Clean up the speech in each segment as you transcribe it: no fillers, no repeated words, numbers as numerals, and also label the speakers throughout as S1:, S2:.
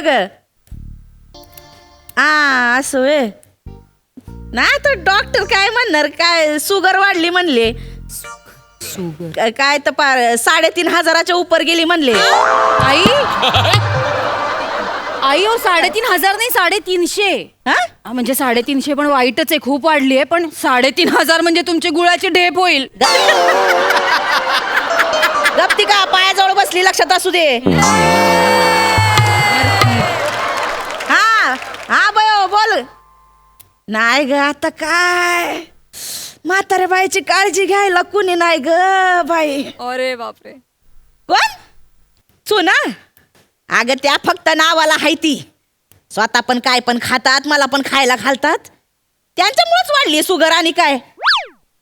S1: ग असं वे नाही तर डॉक्टर काय म्हणणार काय शुगर वाढली म्हणले काय तर 3,500च्या उपर गेली म्हणले
S2: आई आई हो 3,500 नाही 350. म्हणजे 350 पण वाईटच आहे, खूप वाढली आहे. पण 3,500 म्हणजे तुमचे गुळाचे ढेप होईल.
S1: गप्ती का पायाजवळ बसली लक्षात असू दे. हा बयो बोल. नाही ग आता काय म्हाताऱ्या बाईची काळजी घ्यायला कुणी नाही ग बाई.
S2: अरे बापरे.
S1: कोण सुना? अगं त्या फक्त नावाला हाय ती, स्वतः पण काय पण खातात, मला पण खायला घालतात. त्यांच्यामुळेच वाढली शुगर. आणि काय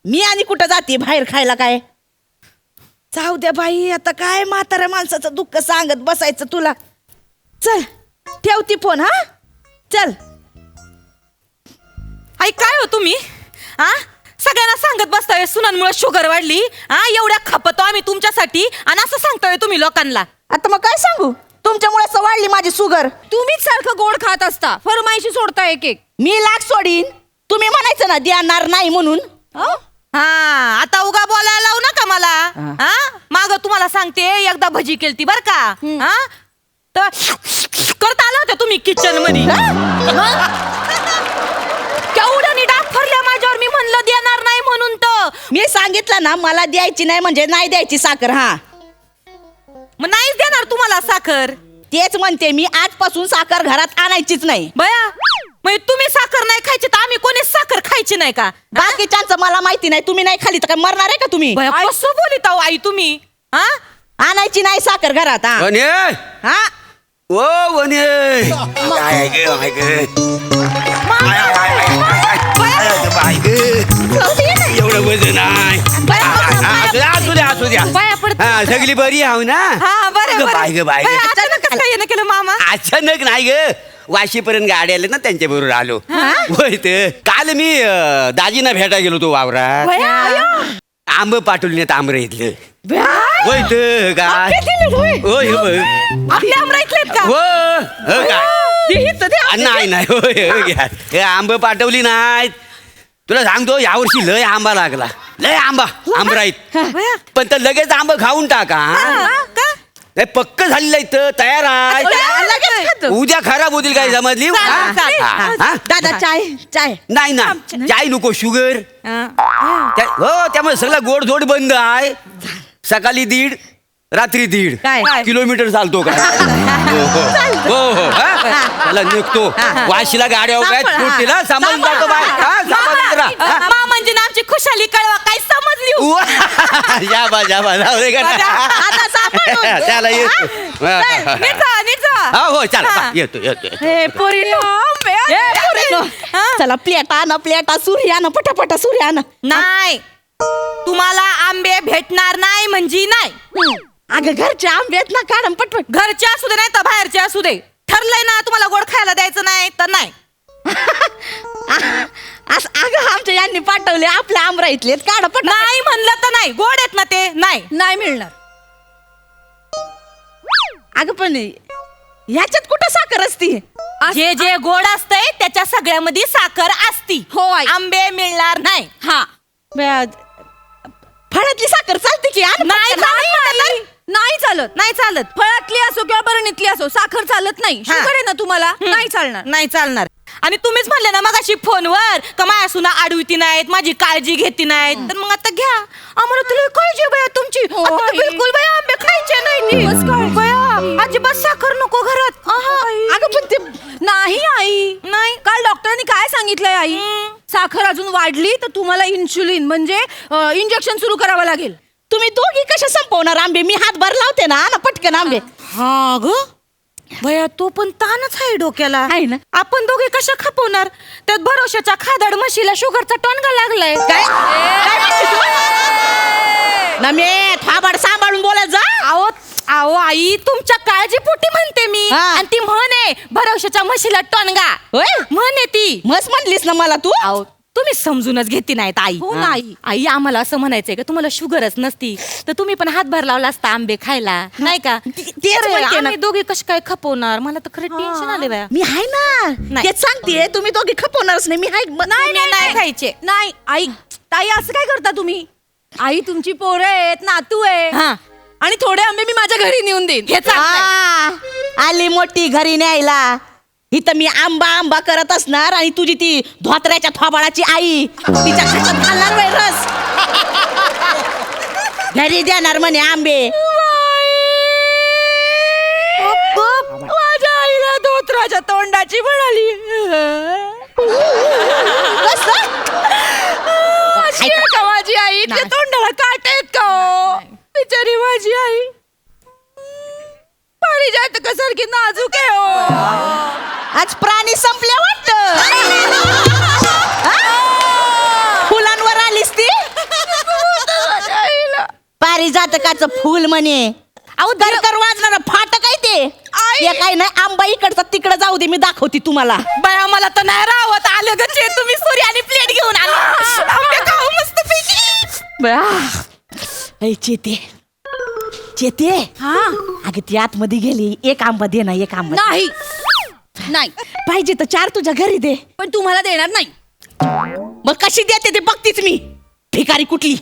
S1: मी आणि कुठं जाते बाहेर खायला काय. जाऊ द्या बाई आता काय म्हाताऱ्या माणसाचं दुःख सांगत बसायचं तुला. चल ठेवती फोन. हा चल.
S3: आई काय हो तुम्ही सगळ्यांना सांगत बसताय सुनांमुळे शुगर वाढली. एवढ्या खपतो आम्ही तुमच्यासाठी आणि असं सांगतोय तुम्ही लोकांना.
S1: आता मग काय सांगू, तुमच्यामुळे वाढली माझी शुगर.
S2: तुम्हीच सारखं गोड खात असता, फरमाईशी सोडता एक एक.
S1: मी लाख सोडीन, तुम्ही म्हणायचं ना देणार नाही म्हणून.
S3: आता उगा बोलायला लावू नका मला. माग तुम्हाला सांगते एकदा भजी केलती बर का. तर करता आला होता तुम्ही किचन मध्ये. केवढ्यानी डाग फरल्या माझ्यावर. मी म्हणलं देणार नाही म्हणून. तर
S1: मी सांगितलं ना मला द्यायची नाही म्हणजे नाही द्यायची साखर.
S3: मग नाहीच देणार तुम्हाला साखर.
S1: तेच म्हणते मी आजपासून साखर घरात आणायचीच नाही.
S3: बया म्हणजे तुम्ही साखर नाही खायची तर आम्ही कोणी साखर खायची नाही का?
S1: बाकीच्यांचं मला माहिती नाही. तुम्ही नाही खाली तर काय मरणार आहे का तुम्ही?
S3: कसं बोलित आहो आई तुम्ही.
S1: आणायची नाही साखर घरात. हा
S4: ओ वने एवढं वजन आहे. असू द्या सगळी बरी आहो ना.
S3: अचानक काय केलं मामा?
S4: अचानक नाही ग, वाशीपर्यंत गाडी आले ना त्यांच्या बरोबर आलो. होय तर काल मी दाजीना भेटायला गेलो तो वावरात. आंब पाठवली आंबर इथलं. होय तर काय होय
S3: आपल्या आमरा इथलेत का?
S4: हो काय नाही होय हे आंब पाठवली नाहीत. तुला सांगतो यावर्षी लय आंबा लागला. लय आंबराईत. पण तर लगेच आंब खाऊन टाका. पक्क झालेलं इथं तयार आहे. उद्या खराब होतील काय समजली.
S1: दादा चाय
S4: नाही ना चाय नको शुगर. हो त्यामुळे सगळं गोडधोड बंद आहे. सकाळी 1.5 रात्री 1.5 किलोमीटर चालतो का? हो हो त्याला निघतो वाशीला गाड्या वगैरे सांभाळून जातो बाय.
S3: म्हणजे आमची खुशाली कळवा काय समजली.
S4: त्याला हो चला येतो
S1: चला प्लेटा सूर्यानं पटापटा सूर्यानं.
S3: नाही तुम्हाला आंबे भेटणार नाही म्हणजे नाही.
S1: अगं घरचे आंबे आहेत ना काढून पटपट.
S3: घरचे असू दे नाही तर बाहेरचे असू दे. ठरलंय ना तुम्हाला गोड खायला द्यायचं नाही तर नाही.
S1: अगं आमच्या यांनी पाठवले आपल्या आंबरा इथले काढ पट.
S3: नाही म्हणलं तर नाही. गोड आहेत ना ते नाही
S2: मिळणार.
S1: अगं पण ह्याच्यात कुठं साखर असती?
S3: जे जे गोड असतंय त्याच्या सगळ्यामध्ये साखर असती.
S2: हो आई.
S3: आंबे मिळणार नाही.
S1: फळातली साखर चालते की?
S2: नाही चालत. फळातली असो किंवा बरणीतली असो साखर चालत नाही. शुगर आहे ना तुम्हाला, नाही चालणार.
S3: आणि तुम्हीच म्हणले ना मगाशी फोनवर का माया सुना आडविती नाहीत, माझी काळजी घेती नाहीत. तर मग आता घ्या. आम्हाला तुला काळजी बया तुमची. बिलकुल बया आंबे खायचे नाही. बया अजिबात साखर नको घरात.
S1: अगं पण ते
S2: नाही आई. नाही काल डॉक्टरांनी काय सांगितलंय आई? साखर अजून वाढली तर तुम्हाला इन्शुलिन म्हणजे इंजेक्शन सुरू करावं लागेल.
S1: तुम्ही दोघी कशा संपवणार आंबे? मी हातभर लावते ना पटकन आंबे.
S3: हा ग भया तो पण ताणच आहे डोक्याला.
S1: आहे ना.
S3: आपण दोघे कशा खपवणार? त्यात भरोशाच्या खादड म्हशीला शुगरचा टोनगा लागलाय.
S1: नमे थांबड सांभाळून बोलत जा.
S3: अहो आई तुमच्या काळजीपोटी म्हणते मी. आणि ती म्हणे भरोशाच्या म्हशीला टोनगा.
S1: होय
S3: म्हणे ती.
S1: मस्त म्हणलीस ना मला तू.
S3: तुम्ही समजूनच घेते नाहीत आई.
S2: हो ना, आई.
S3: आई आम्हाला असं म्हणायचंय का तुम्हाला शुगरच नसती तर तुम्ही पण हातभार लावला असता आंबे खायला नाही का?
S1: तेच
S3: अरे,
S1: म्हणते ना.
S3: आम्ही दोघे कशी काय खपवणार मला तर खरं टेन्शन आले बाया.
S1: मी आहे ना,
S3: नाही.
S1: तेच सांगते तुम्ही दोघे खपवणारच नाही. मी आहे
S3: नाही खायचे.
S2: नाही आई ताई असं काय करता तुम्ही? आई तुमची पोरं आहेत, नातू आहे
S3: हा.
S2: आणि थोडे आंबे मी माझ्या घरी नेऊन देईन.
S3: हे चांगलंय.
S1: आली मोठी घरी न्यायला. इथं मी आंबा आंबा करत असणार आणि तुझी ती धोत्र्याच्या थोबाळाची आई तिच्या खात्यात घालणार बाई रस. घरी देणार म्हणे आंबे.
S2: माझ्या आईला धोत्राच्या तोंडाची म्हणाली. अशी आहे का माझी आई? त्या तोंडाला काट आहेत का हो? बिचारी माझी आई पारिजातका सारखी नाजूक आहे हो.
S1: आज प्राणी संपले वाटत. फुलांवर आलीस ती. पारिजातकाचं फुल म्हणे. अहो दरकर वाजणार फाट काय ते काय नाही. आंबा इकडचा तिकडे जाऊ दे, मी दाखवते तुम्हाला.
S3: बाया मला तर नाही राहत आलं ग तुम्ही सूर्य आणि प्लेट घेऊन आलो आंबे खाऊ मस्त पैकी.
S1: चेते चेते
S2: हा
S1: अगं ती आतमध्ये गेली. एक आंबा दे ना, एक आंबा.
S2: नाही नाही
S1: पाहिजे तर 4 तुझ्या घरी दे.
S2: पण तुम्हाला देणार नाही.
S1: मग कशी देते ते बघतीच मी. भिकारी कुठली.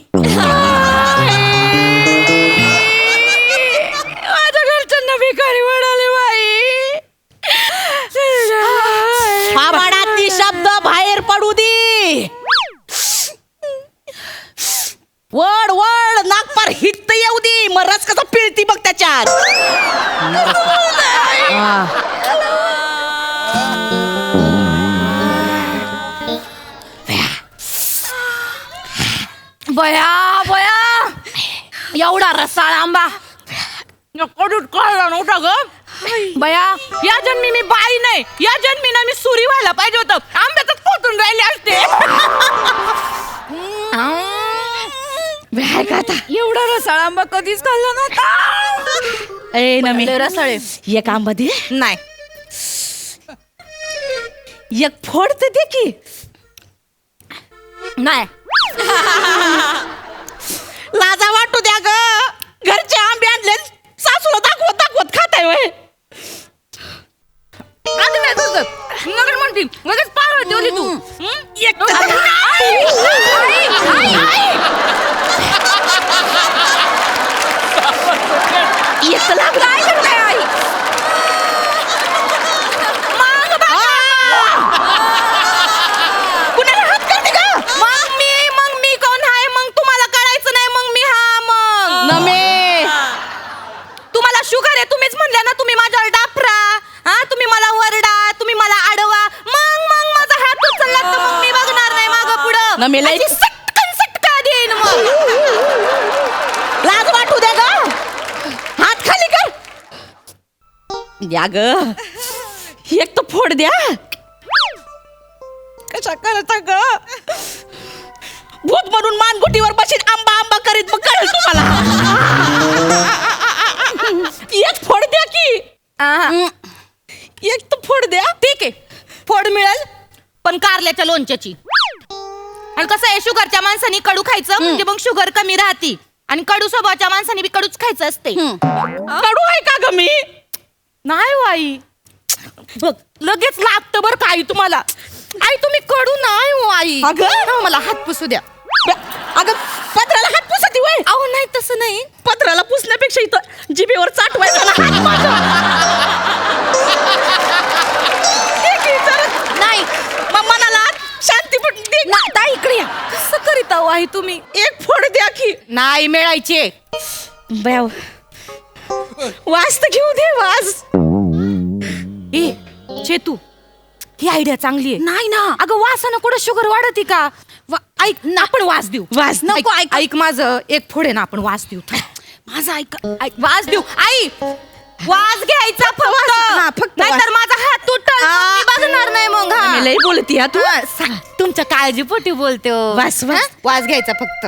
S2: माझ्या घरच्यांना भिकारी म्हणाले बाई.
S1: फाबाडातली शब्द बाहेर पडू दे. वड वड नागपार हित येऊ दे. मग रस कसा पिळती बघ त्याच्यात.
S3: बया बया एवढा रसाळ आंबा कडून कळला नव्हता ग बया. या जन्मी मी बाई नाही, या जन्मी ना मी सुरी व्हायला पाहिजे होतं. आंब्यातच पोटून राहिले असते.
S1: काय का आता
S2: एवढा रसाळ आंबा कधीच खाल्ला नव्हता.
S1: ए नमी
S3: रसाळे
S1: एक आंबा दे.
S3: नाही
S1: एक फोड तर दे की.
S3: नाही
S1: लाजा वाटू द्या ग. घरचे आंबे आणले सासूला दाखवत दाखवत खाताय वय.
S3: आधी नाही तुझं नगर म्हणती लगेच पार ठेवली तू.
S1: एक लागला आई. कुणाला हात करते का?
S3: मग मी कोण आहे? मग तुम्हाला कळायचं नाही. मग मी हा मग
S1: नमे
S3: तुम्हाला शुगर आहे तुम्हीच म्हणल्या ना. तुम्ही माझ्यावर डाफरा हा. तुम्ही मला वरडा, तुम्ही मला अडवा. मग माझा हात उचलला तर मग मी बघणार नाही मागं पुढं.
S1: नमी लई
S3: अशी सटकन सटका देईन मग.
S1: लाज वाटू दे ग. हात खाली कर. द्या ग. एक तर फोड द्या. कशा करता ग. भूत म्हणून मानगुटीवर बशीत आंबा आंबा करीत मग कळेल तुम्हाला. एक फोड द्या की. एक तर फोड द्या.
S3: ठीक आहे फोड मिळेल पण कारल्याच्या लोणच्याची. आणि कसं आहे शुगरच्या माणसाने कडू खायचं म्हणजे मग शुगर कमी राहती. आणि कडू स्वभावाच्या माणसाने बी कडूच खायचं असते.
S1: कडू आहे का ग मी.
S3: नाही हो आई. बघ लगेच लागतं बरं का आई तुम्हाला. आई तुम्ही कडू नाही हो आई.
S1: अगं.
S3: हा, मला हात पुसू द्या.
S1: अगं पत्राला हात पुसती वय.
S3: अहो नाही तसं नाही.
S1: पत्राला पुसण्यापेक्षा इथं जिभेवर चाटवायचा ना हात माझा. ठीक आहे, जरा
S3: नाही
S1: मग मनाला शांती पण दे.
S3: ताई इकडे या. कसं करीत आहो आई तुम्ही.
S1: एक फोड द्या की.
S3: नाही मिळायचे.
S1: बॅव वास तर घेऊ दे. वास
S3: ए चेतू ही आयडिया चांगली आहे.
S2: नाही ना.
S3: अगं वासानं कुठं शुगर वाढती का. ऐक ना आपण वास देऊ.
S1: वास
S3: नको ऐक माझं एक फोड आहे ना आपण वास देऊ. माझं ऐक वास देऊ. आई वास घ्यायचा
S1: हा,
S3: फक्त.
S1: फक्त
S3: नाहीतर माझा हात तुटल मी बघणार नाही मग. हा.
S1: लई बोलती हा तू.
S3: हा, सांग. तुमच्या काळजीपोटी बोलते हो.
S1: वास, वास.
S3: हा? वास घ्यायचा फक्त.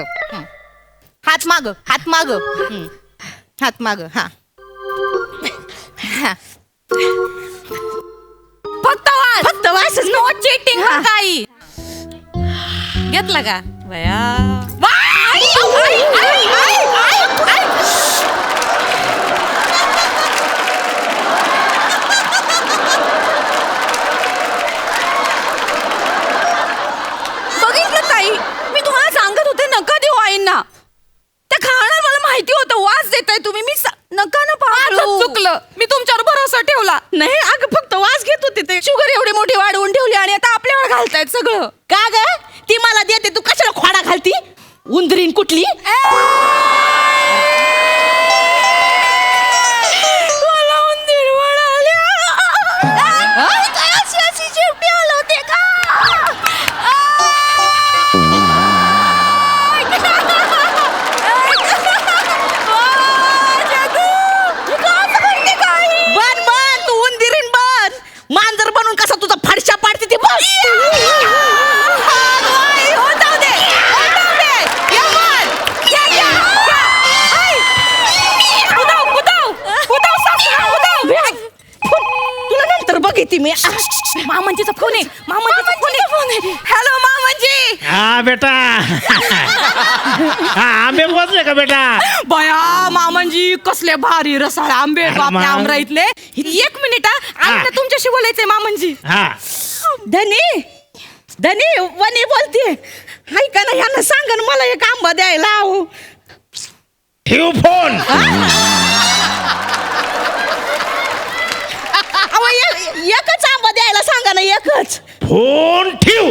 S3: हात माग हात माग हात माग. हा फक्त वास.
S1: फक्त वासच.
S3: नो चीटिंग काही. घेतला का बया
S2: बघितलं ताई, मी तुम्हाला सांगत होते नका देऊ आईंना. त्या खाणार मला माहिती होतं वास देताय तुम्ही. नका ना पाळू.
S3: चुकलं, मी तुमच्यावर भरोसा ठेवला.
S1: नाही अगं फक्त वास घेत होते ते.
S2: शुगर एवढी मोठी वाढवून ठेवली आणि आता आपल्यावर घालतायत सगळं.
S1: का ग ती मला देते तू कशाला खोडा घालती उंदरीन कुठली.
S2: मला उंदीर वळाल्या. काय अशी शेवटी हलवते का?
S1: बन बन तू उंदीरीन बन. मांजर बनून कसा तुझा फडशा पाडते ती बस. तुला नंतर बघितली मी.
S3: मामांजीचा फोन आहे. मामांजीचा फोन आहे. हॅलो मामांजी.
S5: हा बेटा. हा आंबे पोचले का बेटा?
S3: बया मामांजी कसले भारी रसाळ आंबे आहेत
S5: अरे
S3: आपल्या
S5: मा-
S3: आमराईतले. 1 मिनिट आणि तुमच्याशी बोलायचंय मामांजी.
S5: हा
S1: धनी धनी वनी बोलते. ऐका ना ह्यांना सांगा ना मला एक आंबा द्यायला. अहो
S5: ठेव फोन.
S1: एकच आंबा द्यायला सांगा ना एकच.
S5: फोन ठेव.